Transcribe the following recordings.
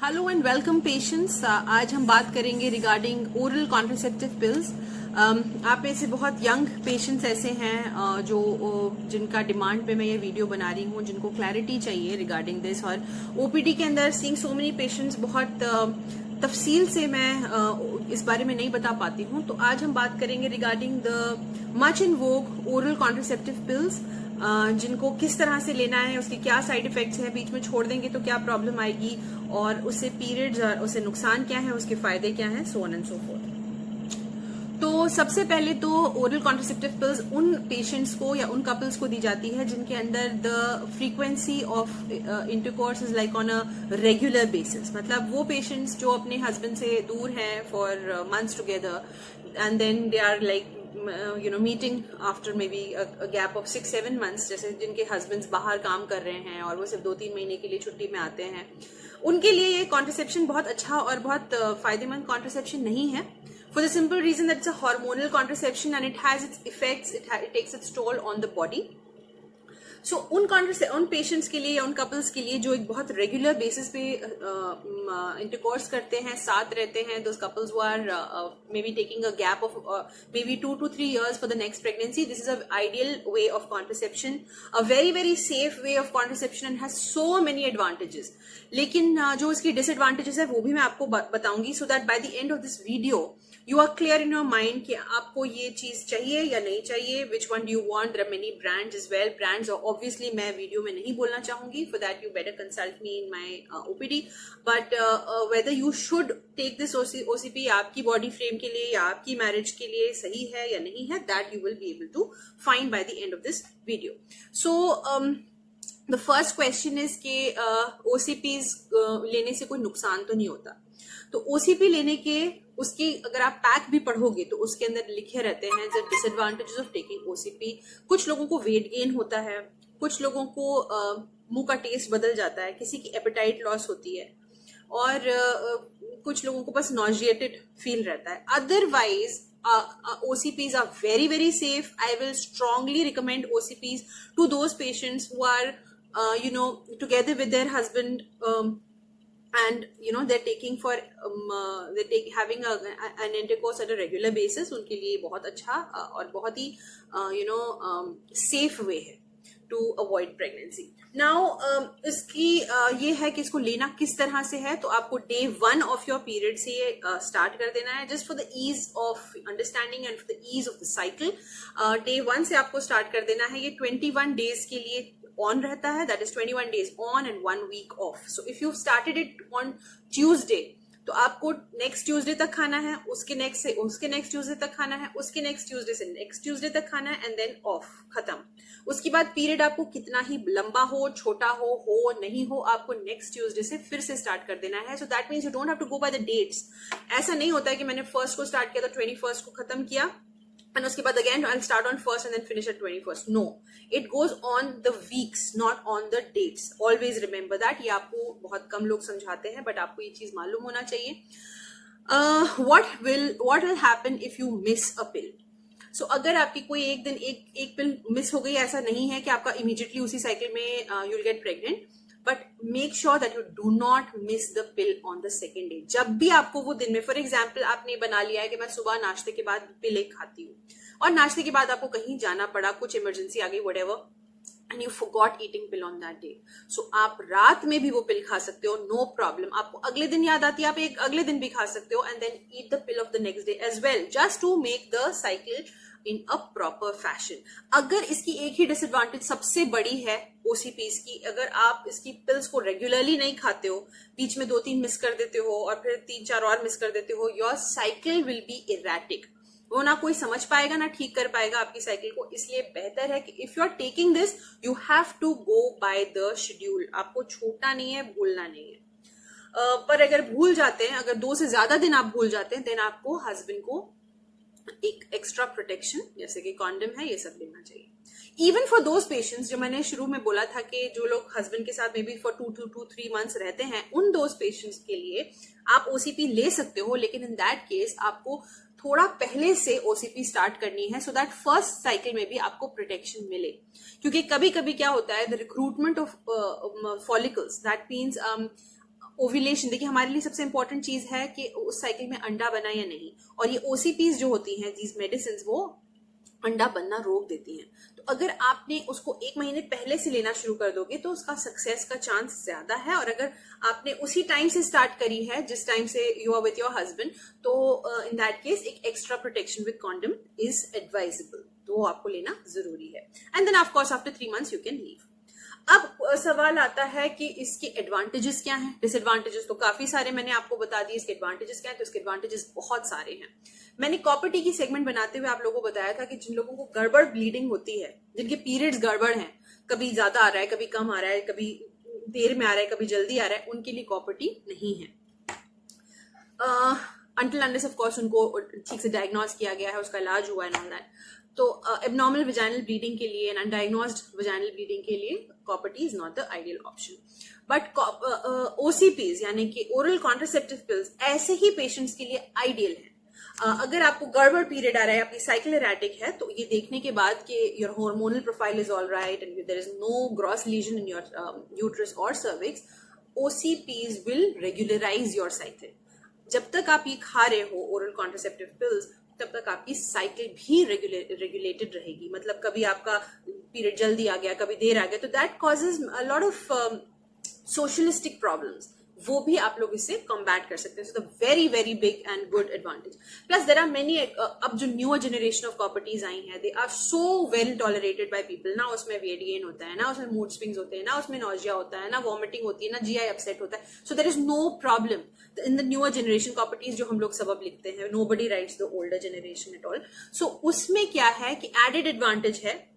Hello and welcome patients. आज हम बात करेंगे रिगार्डिंग ओरल कॉन्ट्रासेप्टिव पिल्स। आप में से बहुत यंग पेशेंट्स ऐसे हैं जिनका डिमांड पे मैं ये वीडियो बना रही हूँ, जिनको क्लैरिटी चाहिए रिगार्डिंग दिस। और ओपीडी के अंदर सीइंग सो मेनी पेशेंट्स बहुत तफसील से मैं इस बारे में नहीं बता पाती हूँ। तो आज हम बात करेंगे regarding the much in Vogue oral contraceptive pills, जिनको किस तरह से लेना है, उसके क्या साइड इफेक्ट्स हैं, बीच में छोड़ देंगे तो क्या प्रॉब्लम आएगी, और उससे पीरियड्स और उससे नुकसान क्या है, उसके फायदे क्या हैं, so on and so fourth. तो सबसे पहले तो ओरल कॉन्ट्रासेप्टिव पिल्स उन पेशेंट्स को या उन कपल्स को दी जाती है जिनके अंदर the frequency of intercourse is like on a regular basis. मतलब वो पेशेंट्स जो अपने हस्बैंड से दूर हैं for months together and then they are like meeting after maybe a gap of 6-7 months, जैसे जिनके हस्बैंड्स बाहर काम कर रहे हैं और वो सिर्फ 2-3 महीने के लिए छुट्टी में आते हैं, उनके लिए ये कॉन्ट्रासेप्शन बहुत अच्छा और बहुत फायदेमंद कॉन्ट्रासेप्शन नहीं है, for the simple reason that it's a hormonal contraception and it has its effects, it takes its toll on the body. So उन पेशेंट्स के लिए या उन कपल्स के लिए जो एक बहुत रेगुलर बेसिस पे इंटरकोर्स करते हैं, साथ रहते हैं, those couples who are maybe taking a gap of maybe 2 to 3 years for the next pregnancy, this is an ideal way of contraception, a very very safe way of contraception and has so many advantages. लेकिन जो इसकी disadvantages है वो भी मैं आपको बताऊंगी, so that by the end of this video you are clear in your mind कि आपको ये चीज चाहिए या नहीं चाहिए, which one do you want. There are many brands as well. Brands obviously मैं वीडियो में नहीं बोलना चाहूंगी, for that you better consult me in my OPD. But whether you should take this OCP आपकी बॉडी फ्रेम के लिए या आपकी मैरिज के लिए सही है या नहीं है, that you will be able to find by the end of this video. So the first question is कि OCPs लेने से कोई नुकसान तो नहीं होता। तो ओसीपी लेने के उसकी अगर आप पैक भी पढ़ोगे तो उसके अंदर लिखे रहते हैं the disadvantages of taking OCP. कुछ लोगों को वेट गेन होता है, कुछ लोगों को मुंह का टेस्ट बदल जाता है, किसी की एपेटाइट लॉस होती है, और कुछ लोगों को बस नॉजिएटेड फील रहता है। Otherwise OCPs are very very safe. I will strongly recommend OCPs to those patients who are together with their husband, and they're taking for having an intercourse at a regular basis. उनके लिए बहुत अच्छा और बहुत ही safe way है to avoid pregnancy. Now इसकी ये है कि इसको लेना किस तरह से है। तो आपको day 1 of your period से start कर देना है, just for the ease of understanding and for the ease of the cycle. day 1 से आपको start कर देना है। ये 21 days के लिए on रहता है, that is 21 days on and 1 week off. So if you started it on Tuesday, तो आपको नेक्स्ट ट्यूसडे तक खाना है, उसके नेक्स्ट ट्यूसडे तक खाना है, उसके नेक्स्ट ट्यूसडे से नेक्स्ट ट्यूसडे तक खाना है, एंड देन ऑफ, खत्म। उसके बाद पीरियड आपको कितना ही लंबा हो, छोटा हो नहीं हो, आपको नेक्स्ट ट्यूसडे से फिर से स्टार्ट कर देना है। So that means you don't have to go by the dates. ऐसा नहीं होता है कि मैंने 1st को स्टार्ट किया तो 21st को खत्म किया and उसके बाद again I'll start on 1st and then finish at 21st. No, it goes on the weeks, not on the dates. Always remember that. ये आपको बहुत कम लोग समझाते हैं, but आपको ये चीज मालूम होना चाहिए। What will happen if you miss a pill? So अगर आपकी कोई एक दिन एक पिल मिस हो गई, ऐसा नहीं है कि आपका immediately उसी साइकिल में you'll get pregnant. But make sure that you do not miss the pill on the second day. जब भी आपको वो दिन में, फॉर एग्जाम्पल आपने बना लिया है कि मैं सुबह नाश्ते के बाद पिल एक खाती हूँ, और नाश्ते के बाद आपको कहीं जाना पड़ा, कुछ इमरजेंसी आ गई, whatever, and you forgot eating pill on that day. So आप रात में भी वो पिल खा सकते हो, no problem. आपको अगले दिन याद आती है, आप एक अगले दिन भी खा सकते हो, and then eat the pill of the next day as well, just to make the cycle in a proper fashion. अगर इसकी एक ही डिसएडवांटेज सबसे बड़ी है OCPs की, अगर आप इसकी पिल्स को रेगुलरली नहीं खाते हो, बीच में 2-3 मिस कर देते हो और फिर 3-4 और मिस कर देते हो, your cycle will be erratic. वो ना कोई समझ पाएगा ना ठीक कर पाएगा आपकी साइकिल को। इसलिए बेहतर है कि if you are taking this, you have to go by the schedule. आपको छूटना नहीं है, भूलना नहीं है। पर अगर भूल जाते हैं, अगर 2 से ज्यादा दिन आप भूल जाते हैं, देन आपको हस्बैंड को एक एक्स्ट्रा प्रोटेक्शन जैसे कि कॉन्डम है, ये सब लेना चाहिए। इवन फॉर दोज पेशेंट्स जो मैंने शुरू में बोला था कि जो लोग हस्बैंड के साथ may be for 2 to 3 months रहते हैं, उन दोज पेशेंट्स के लिए आप ओसीपी ले सकते हो, लेकिन इन दैट केस आपको थोड़ा पहले से ओसीपी स्टार्ट करनी है, सो दैट फर्स्ट साइकिल में भी आपको प्रोटेक्शन मिले। क्योंकि कभी कभी क्या होता है, the recruitment of follicles, that means ovulation, देखिए हमारे लिए सबसे इंपॉर्टेंट चीज है कि उस साइकिल में अंडा बना या नहीं, और ये ओसीपीज जो होती हैं, दीज मेडिसिन, वो अंडा बनना रोक देती हैं। तो अगर आपने उसको 1 महीने पहले से लेना शुरू कर दोगे तो उसका सक्सेस का चांस ज्यादा है, और अगर आपने उसी टाइम से स्टार्ट करी है जिस टाइम से you are with your husband, तो इन दैट केस एक extra protection with condom is advisable, तो वो आपको लेना जरूरी है। And then of course after 3 months you can leave. अब सवाल आता है कि इसके एडवांटेजेस क्या हैं, डिसएडवांटेजेस तो काफी सारे मैंने आपको बता दिए, इसके एडवांटेजेस क्या हैं, तो इसके एडवांटेजेस बहुत सारे हैं। मैंने कॉपर टी की सेगमेंट बनाते हुए आप लोगों को बताया था कि जिन लोगों को गड़बड़ ब्लीडिंग होती है, जिनके पीरियड्स गड़बड़ हैं, कभी ज्यादा आ रहा है, कभी कम आ रहा है, कभी देर में आ रहा है, कभी जल्दी आ रहा है, उनके लिए कॉपर टी नहीं है, until unless of course उनको ठीक से डायग्नोज किया गया है, उसका इलाज हुआ है, ऑल दैट। तो एबनॉर्मल विजाइनल ब्लीडिंग के लिए, अनडायग्नोज्ड विजाइनल ब्लीडिंग के लिए copper T is not the ideal option. But OCPs यानी कि ओरल कॉन्ट्रासेप्टिव पिल्स ऐसे ही पेशेंट्स के लिए आइडियल है। अगर आपको गड़बड़ पीरियड आ रहा है, आपकी साइकिल एराटिक है, तो ये देखने के बाद कि your hormonal profile is all right and there is no gross lesion in your uterus और cervix, OCPs will regularise your cycle. जब तक आप ये खा रहे हो ओरल कॉन्ट्रासेप्टिव पिल्स, तब तक आपकी साइकिल भी रेगुलेटेड रहेगी। मतलब कभी आपका पीरियड जल्दी आ गया, कभी देर आ गया, तो that causes a lot of socialistic problems, वो भी आप लोग इससे कॉम्बैट कर सकते हैं। So the very very big and good advantage. Plus there are many, अब जो newer generation of copper Ts आई हैं, they are so well tolerated by people. ना उसमें वेट गेन होता है, ना उसमें मूड स्विंग्स होते हैं, ना उसमें नॉजिया होता है, ना वॉमिटिंग होती है, ना जीआई अपसेट होता है। So there is no problem in the newer generation copper Ts जो हम लोग सबब लिखते हैं। Nobody writes the older generation at all. So उसमें क्या है कि एडेड एडवांटेज है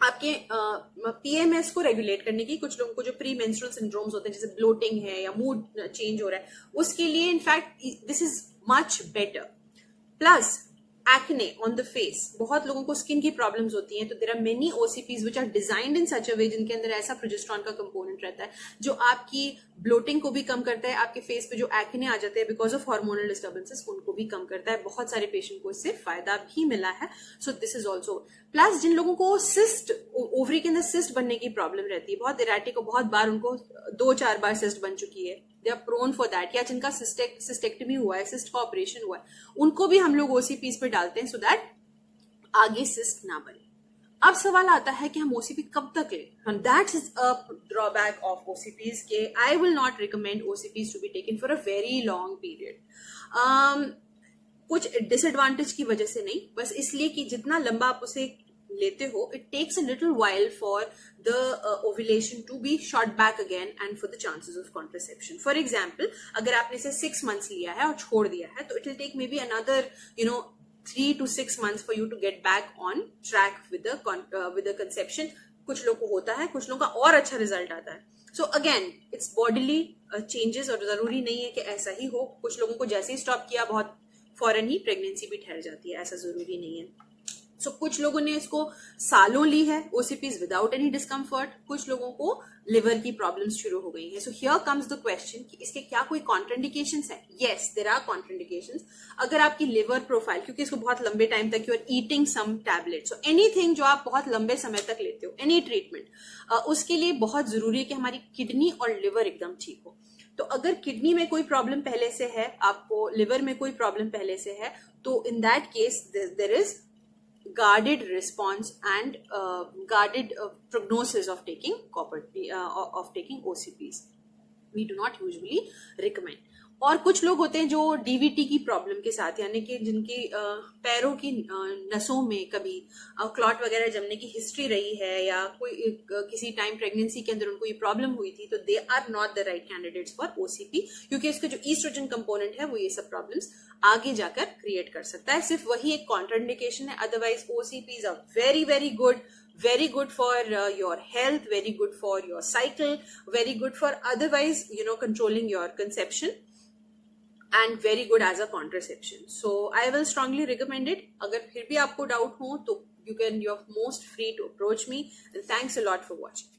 आपके पीएमएस को रेगुलेट करने की। कुछ लोगों को जो प्री मेंस्ट्रुअल सिंड्रोम्स होते हैं, जैसे ब्लोटिंग है या मूड चेंज हो रहा है, उसके लिए in fact this is much better. Plus acne on the face, बहुत लोगों को स्किन की प्रॉब्लम्स होती हैं, तो there are many OCPs which are designed in such a way, जिनके अंदर ऐसा प्रोजेस्टेरॉन का कंपोनेंट रहता है जो आपकी ब्लोटिंग को भी कम करता है, आपके फेस पे जो एक्ने आ जाते हैं बिकॉज ऑफ हार्मोनल डिस्टर्बेंसेस, उनको भी कम करता है। बहुत सारे पेशेंट को इससे फायदा भी मिला है। So this is also. Plus जिन लोगों को सिस्ट, ओवरी के अंदर सिस्ट बनने की प्रॉब्लम रहती है, बहुत एराटिक, बहुत बार उनको 2-4 बार सिस्ट बन चुकी है, they are prone for that, या जिनका सिस्टेक्टमी हुआ है, सिस्ट का ऑपरेशन हुआ है, उनको भी हम लोग ओसीपीज पे डालते हैं सो दैट आगे सिस्ट ना बने। अब सवाल आता है कि हम ओसीपी कब तक लें, that is a drawback of OCPs के I will not recommend OCPs to be taken for a very long period. कुछ डिसएडवांटेज की वजह से नहीं, बस इसलिए कि जितना लंबा आप उसे लेते हो, it takes a little while for the ovulation to be shot back again and for the chances of contraception. For example, अगर आपने इसे 6 months लिया है और छोड़ दिया है, तो it will take maybe another 3 to 6 months for you to get back on track with the conception. कुछ लोग को होता है, कुछ लोगों का और अच्छा रिजल्ट आता है। So again it's bodily changes, और जरूरी नहीं है कि ऐसा ही हो। कुछ लोगों को जैसे ही स्टॉप किया, बहुत फौरन ही प्रेगनेंसी भी ठहर जाती है, ऐसा जरूरी नहीं है। सो कुछ लोगों ने इसको सालों ली है ओसीपीज विदाउट एनी डिस्कम्फर्ट, कुछ लोगों को लिवर की प्रॉब्लम्स शुरू हो गई है। So here comes the question कि इसके क्या कोई कॉन्ट्राइंडिकेशंस है? Yes, there are contraindications. अगर आपकी लिवर प्रोफाइल, क्योंकि इसको बहुत लंबे टाइम तक you are eating some tablet, so anything जो आप बहुत लंबे समय तक लेते हो, एनी ट्रीटमेंट, उसके लिए बहुत जरूरी है कि हमारी किडनी और लिवर एकदम ठीक हो। तो अगर किडनी में कोई प्रॉब्लम पहले से है, आपको लिवर में कोई प्रॉब्लम पहले से है, तो in that case there is guarded response and guarded prognosis of taking OCPs. We do not usually recommend. और कुछ लोग होते हैं जो डीवीटी की प्रॉब्लम के साथ, यानी कि जिनकी पैरों की नसों में कभी क्लॉट वगैरह जमने की हिस्ट्री रही है, या कोई किसी टाइम प्रेगनेंसी के अंदर उनको ये प्रॉब्लम हुई थी, तो they are not the right candidates for OCP, क्योंकि इसका जो ईस्ट्रोजन कंपोनेंट है वो ये सब प्रॉब्लम्स आगे जाकर क्रिएट कर सकता है। सिर्फ वही एक कॉन्ट्राइंडिकेशन है, otherwise OCPs are very very good, very good for your health, very good for your cycle, very good for otherwise controlling your conception, and very good as a contraception. So I will strongly recommend it. अगर फिर भी आपको doubt हो तो you are most free to approach me, and thanks a lot for watching.